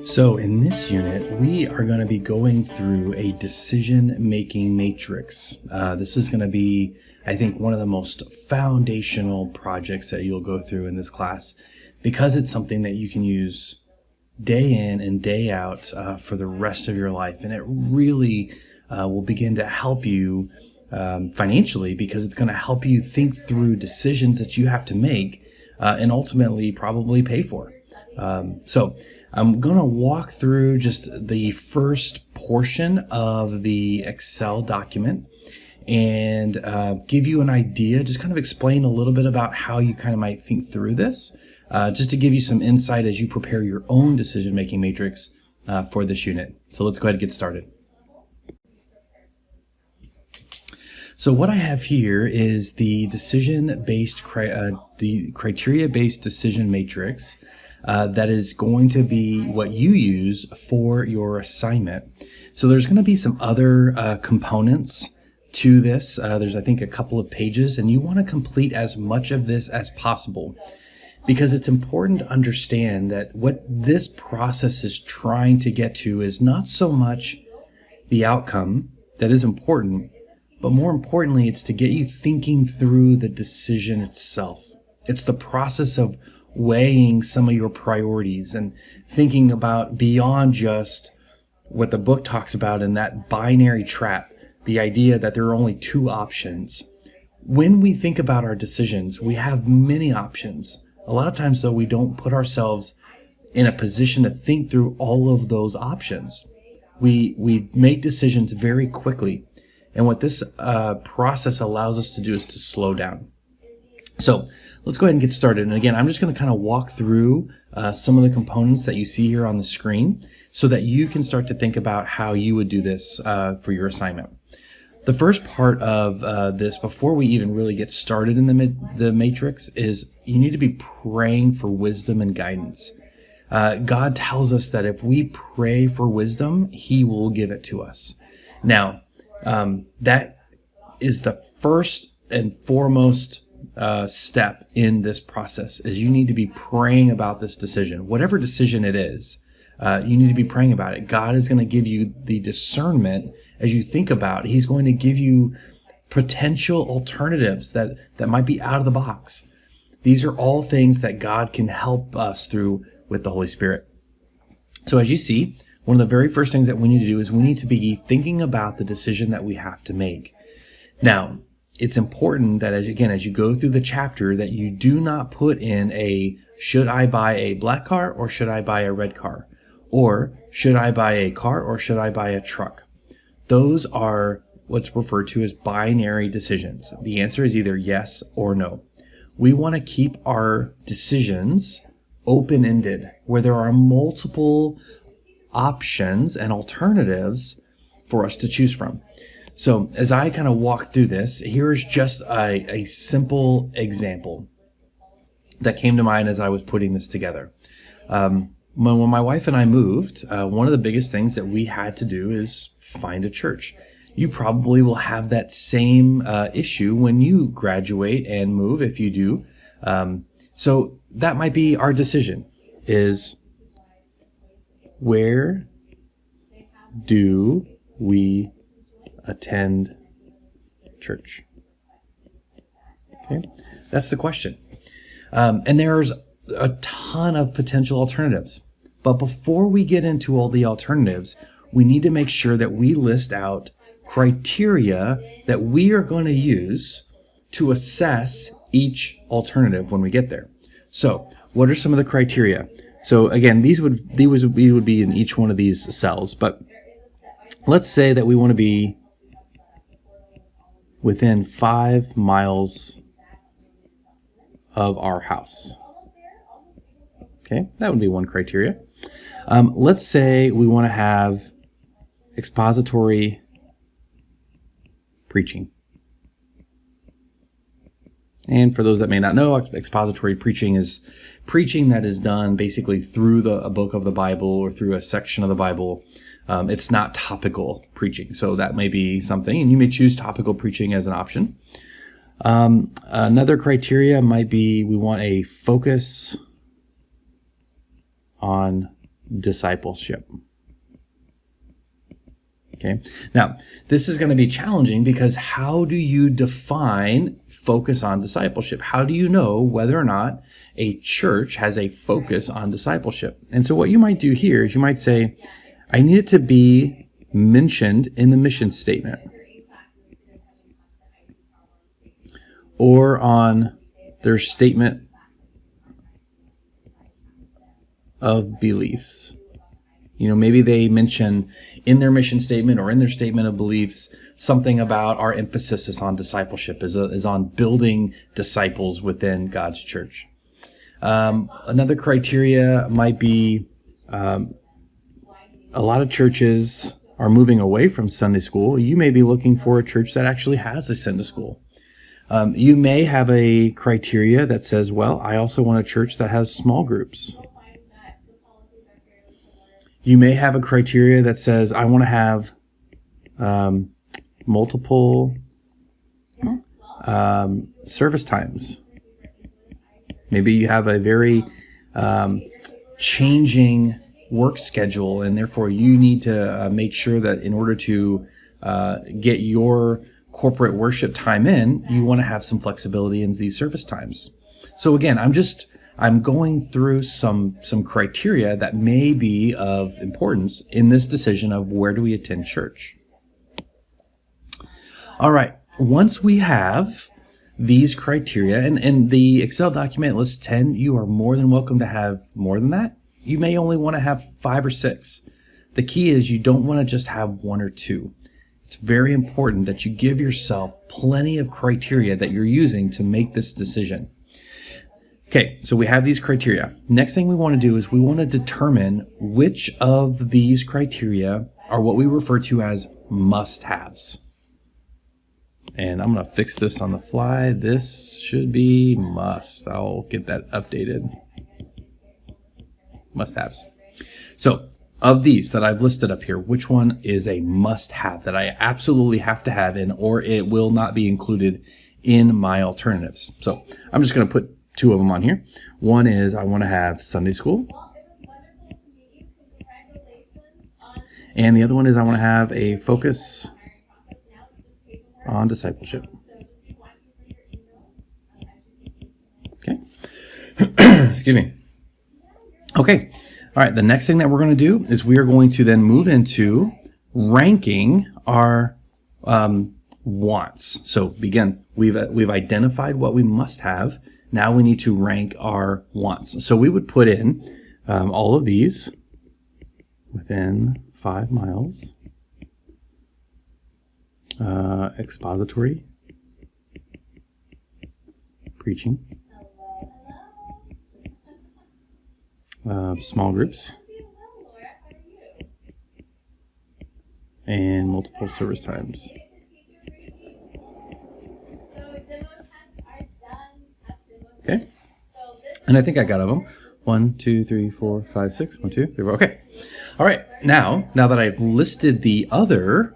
So in this unit, we are going to be going through a decision-making matrix. This is going to be, I think, one of the most foundational projects that you'll go through in this class, because it's something that you can use day in and day out for the rest of your life. And it really will begin to help you financially, because it's going to help you think through decisions that you have to make and ultimately probably pay for. So I'm going to walk through just the first portion of the Excel document and give you an idea, just kind of explain a little bit about how you kind of might think through this, just to give you some insight as you prepare your own decision-making matrix for this unit. So let's go ahead and get started. So what I have here is the criteria-based decision matrix. That is going to be what you use for your assignment. So there's going to be some other components to this. There's, I think, a couple of pages, and you want to complete as much of this as possible, because it's important to understand that what this process is trying to get to is not so much the outcome that is important, but more importantly, it's to get you thinking through the decision itself. It's the process of weighing some of your priorities and thinking about beyond just what the book talks about in that binary trap, the idea that there are only two options. When we think about our decisions, we have many options. A lot of times, though, we don't put ourselves in a position to think through all of those options. We make decisions very quickly, and what this process allows us to do is to slow down. So let's go ahead and get started. And again, I'm just going to kind of walk through some of the components that you see here on the screen so that you can start to think about how you would do this for your assignment. The first part of this, before we even really get started in the matrix, is you need to be praying for wisdom and guidance. God tells us that if we pray for wisdom, He will give it to us. Now, that is the first and foremost step in this process, is you need to be praying about this decision. Whatever decision it is, you need to be praying about it. God is going to give you the discernment as you think about it. He's going to give you potential alternatives that might be out of the box. These are all things that God can help us through with the Holy Spirit. So as you see, one of the very first things that we need to do is we need to be thinking about the decision that we have to make. Now, it's important that as you go through the chapter, that you do not put in a, should I buy a black car or should I buy a red car? Or should I buy a car or should I buy a truck? Those are what's referred to as binary decisions. The answer is either yes or no. We want to keep our decisions open-ended, where there are multiple options and alternatives for us to choose from. So as I kind of walk through this, here's just a simple example that came to mind as I was putting this together. When my wife and I moved, one of the biggest things that we had to do is find a church. You probably will have that same issue when you graduate and move, if you do. So that might be our decision, is where do we attend church? Okay, that's the question. And there's a ton of potential alternatives. But before we get into all the alternatives, we need to make sure that we list out criteria that we are going to use to assess each alternative when we get there. So, what are some of the criteria? So again, these would be in each one of these cells, but let's say that we want to be within 5 miles of our house. Okay, that would be one criteria. Let's say we want to have expository preaching. And for those that may not know, expository preaching is preaching that is done basically through a book of the Bible or through a section of the Bible. It's not topical preaching. So that may be something, and you may choose topical preaching as an option. Another criteria might be we want a focus on discipleship. Okay. Now, this is going to be challenging because how do you define focus on discipleship? How do you know whether or not a church has a focus on discipleship? And so what you might do here is you might say, I need it to be mentioned in the mission statement or on their statement of beliefs. Maybe they mention in their mission statement or in their statement of beliefs something about our emphasis is on discipleship, is on building disciples within God's church. Another criteria might be a lot of churches are moving away from Sunday school. You may be looking for a church that actually has a Sunday school. You may have a criteria that says, well, I also want a church that has small groups. You may have a criteria that says, I want to have multiple service times. Maybe you have a very changing work schedule, and therefore you need to make sure that in order to get your corporate worship time in, you want to have some flexibility in these service times. So again, I'm going through some criteria that may be of importance in this decision of where do we attend church. All right, once we have these criteria, and the Excel document lists 10, you are more than welcome to have more than that. You may only want to have 5 or 6. The key is you don't want to just have 1 or 2. It's very important that you give yourself plenty of criteria that you're using to make this decision. Okay, so we have these criteria. Next thing we want to do is we want to determine which of these criteria are what we refer to as must-haves. And I'm going to fix this on the fly. This should be must. I'll get that updated. Must-haves. So, of these that I've listed up here, which one is a must-have that I absolutely have to have in, or it will not be included in my alternatives? So, I'm just going to put 2 of them on here. One is I want to have Sunday school. And the other one is I want to have a focus on discipleship. Okay. Excuse me. Okay. All right. The next thing that we're going to do is we are going to then move into ranking our wants. So again, we've identified what we must have. Now we need to rank our wants. So we would put in all of these within 5 miles. Expository preaching. Small groups. And multiple service times. Okay. And I think I got of them. 1, 2, 3, 4, 5, 6. 1, 2, 3, 4. Okay. All right. Now that I've listed the other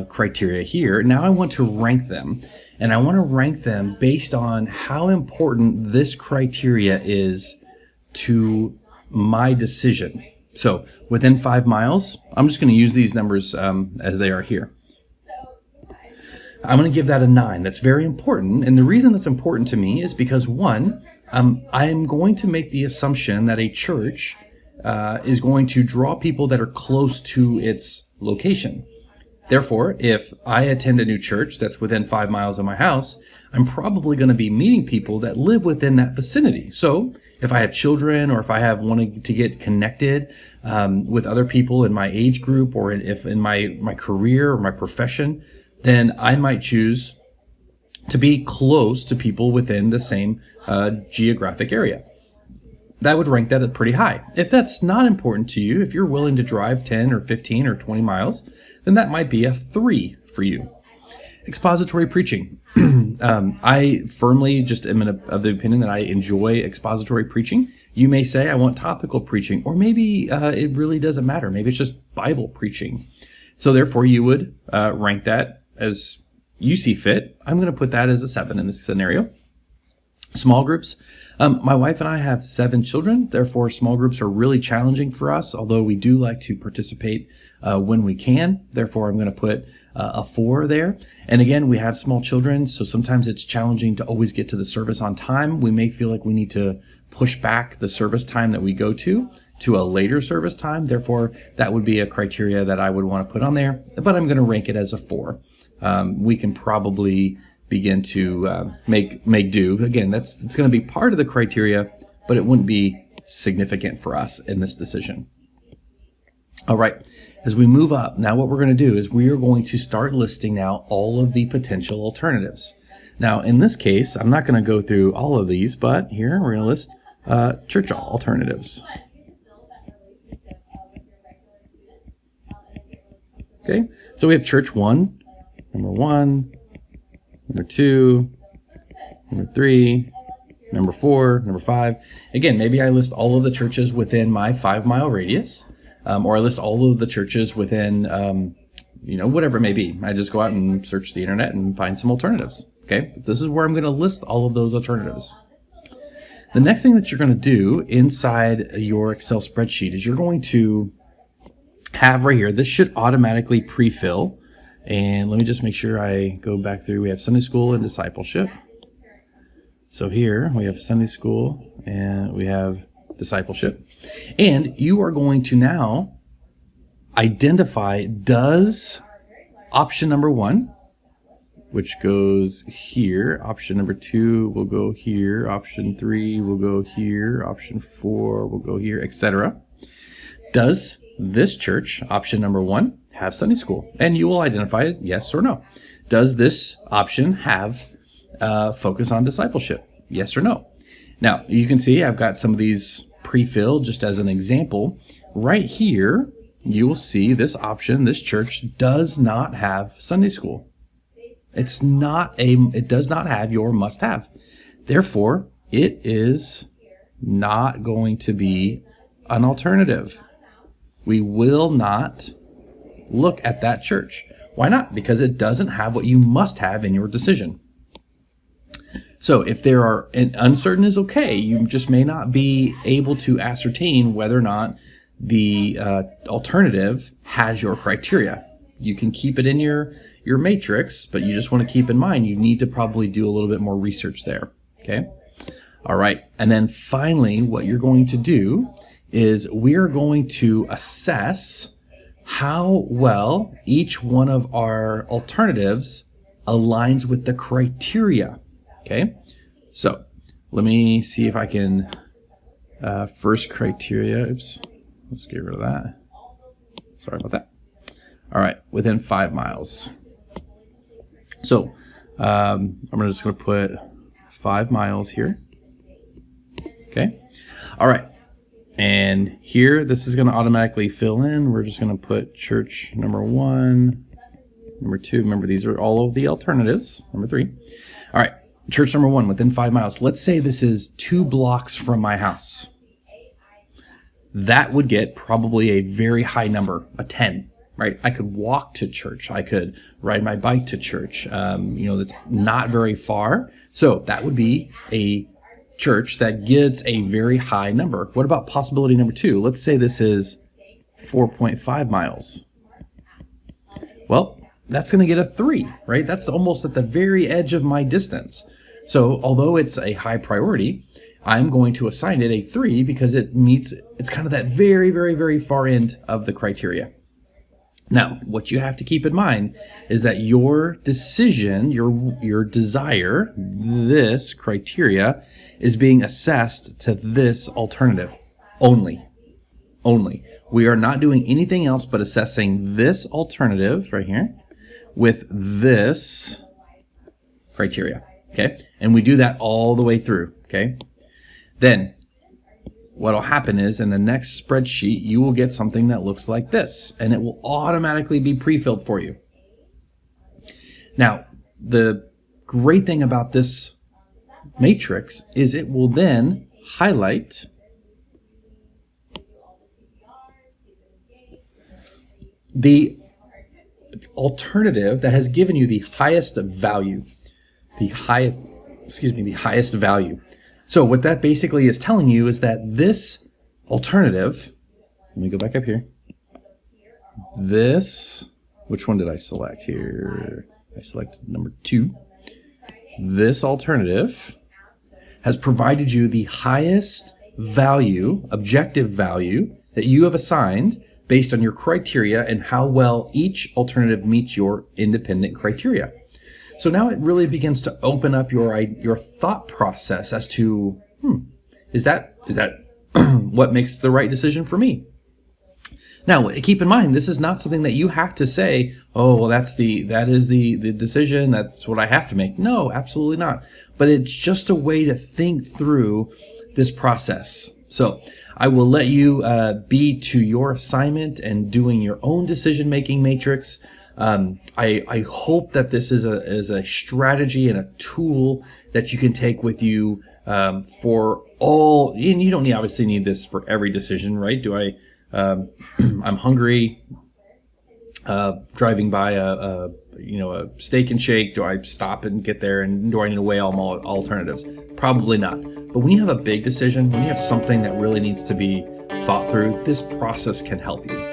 criteria here, now I want to rank them. And I want to rank them based on how important this criteria is to my decision. So within 5 miles, I'm just going to use these numbers as they are here. I'm going to give that a 9. That's very important. And the reason that's important to me is because, one, I'm going to make the assumption that a church is going to draw people that are close to its location. Therefore, if I attend a new church that's within 5 miles of my house, I'm probably going to be meeting people that live within that vicinity. So if I have children, or if I have wanted to get connected with other people in my age group, or if in my career or my profession, then I might choose to be close to people within the same geographic area. That would rank that at pretty high. If that's not important to you, if you're willing to drive 10 or 15 or 20 miles, then that might be a 3 for you. Expository preaching. I firmly just am of the opinion that I enjoy expository preaching. You may say, I want topical preaching, or maybe it really doesn't matter. Maybe it's just Bible preaching. So therefore, you would rank that as you see fit. I'm going to put that as a 7 in this scenario. Small groups. My wife and I have 7 children. Therefore, small groups are really challenging for us, although we do like to participate when we can. Therefore, I'm going to put a 4 there. And again, we have small children, so sometimes it's challenging to always get to the service on time. We may feel like we need to push back the service time that we go to a later service time. Therefore, that would be a criteria that I would want to put on there, but I'm going to rank it as a 4. We can probably begin to make do. Again, it's going to be part of the criteria, but it wouldn't be significant for us in this decision. All right, as we move up, now what we're going to do is we are going to start listing now all of the potential alternatives. Now, in this case, I'm not going to go through all of these, but here we're going to list church alternatives. Okay, so we have church 1, number 1, number 2, number 3, number 4, number 5. Again, maybe I list all of the churches within my 5-mile radius, or I list all of the churches within, whatever it may be. I just go out and search the internet and find some alternatives. Okay, this is where I'm going to list all of those alternatives. The next thing that you're going to do inside your Excel spreadsheet is you're going to have right here, this should automatically pre-fill. And let me just make sure I go back through. We have Sunday school and discipleship. So here we have Sunday school and we have discipleship. And you are going to now identify, does option number 1, which goes here, option number 2 will go here, option 3 will go here, option 4 will go here, etc. Does this church, option number 1, have Sunday school? And you will identify yes or no. Does this option have focus on discipleship? Yes or no. Now, you can see I've got some of these pre-filled just as an example. Right here, you will see this option, this church does not have Sunday school. It does not have your must-have. Therefore, it is not going to be an alternative. We will not look at that church. Why not? Because it doesn't have what you must have in your decision. So if there are, and uncertain is okay, you just may not be able to ascertain whether or not the alternative has your criteria. You can keep it in your matrix, but you just want to keep in mind you need to probably do a little bit more research there. Okay? All right. And then finally, what you're going to do is we are going to assess how well each one of our alternatives aligns with the criteria. Okay, so let me see if I can, first criteria, oops, let's get rid of that. Sorry about that. All right, within 5 miles. So I'm just going to put 5 miles here. Okay, all right. And here, this is going to automatically fill in. We're just going to put church number 1, number 2. Remember, these are all of the alternatives. Number 3. All right, church number 1 within 5 miles. Let's say this is 2 blocks from my house. That would get probably a very high number, a 10, right? I could walk to church. I could ride my bike to church. That's not very far. So that would be a church that gets a very high number. What about possibility number 2? Let's say this is 4.5 miles. Well, that's going to get a 3, right? That's almost at the very edge of my distance. So although it's a high priority, I'm going to assign it a 3 because it's kind of that very, very, very far end of the criteria. Now, what you have to keep in mind is that your decision, your desire, this criteria is being assessed to this alternative only. We are not doing anything else but assessing this alternative right here with this criteria, okay? And we do that all the way through, okay? Then what will happen is in the next spreadsheet, you will get something that looks like this, and it will automatically be pre-filled for you. Now, the great thing about this matrix is it will then highlight the alternative that has given you the highest value, the highest value. So what that basically is telling you is that this alternative, let me go back up here. Which one did I select here? I selected number 2. This alternative has provided you the highest value, objective value, that you have assigned based on your criteria and how well each alternative meets your independent criteria. So now it really begins to open up your thought process as to, is that what makes the right decision for me? Now, keep in mind, this is not something that you have to say, oh, well, that is the decision, that's what I have to make. No, absolutely not. But it's just a way to think through this process. So I will let you be to your assignment and doing your own decision-making matrix. I hope that this is a strategy and a tool that you can take with you for all, and you don't obviously need this for every decision, right? I'm hungry, driving by a Steak and Shake. Do I stop and get there, and do I need to weigh all my alternatives? Probably not. But when you have a big decision, when you have something that really needs to be thought through, this process can help you.